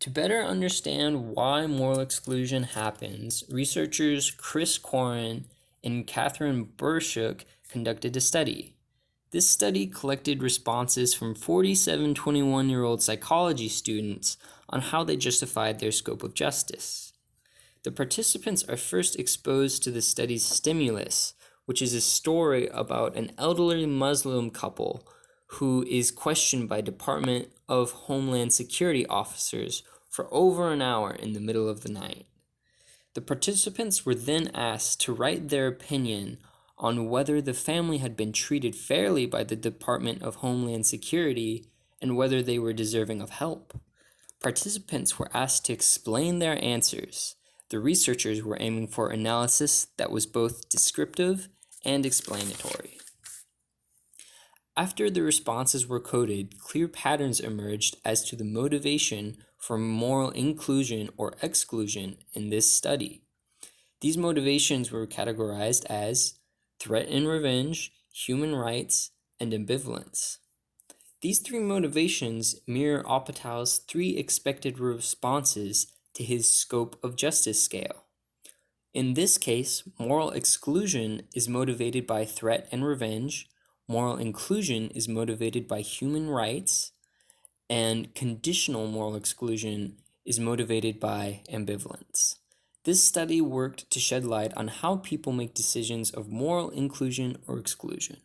To better understand why moral exclusion happens, researchers Chris Corin and Catherine Burshuk conducted a study. This study collected responses from 47 21-year-old psychology students on how they justified their scope of justice. The participants are first exposed to the study's stimulus, which is a story about an elderly Muslim couple who is questioned by Department of Homeland Security officers for over an hour in the middle of the night. The participants were then asked to write their opinion on whether the family had been treated fairly by the Department of Homeland Security and whether they were deserving of help. Participants were asked to explain their answers. The researchers were aiming for analysis that was both descriptive and explanatory. After the responses were coded, clear patterns emerged as to the motivation for moral inclusion or exclusion in this study. These motivations were categorized as threat and revenge, human rights, and ambivalence. These three motivations mirror Apatow's three expected responses to his scope of justice scale. In this case, moral exclusion is motivated by threat and revenge, moral inclusion is motivated by human rights, and conditional moral exclusion is motivated by ambivalence. This study worked to shed light on how people make decisions of moral inclusion or exclusion.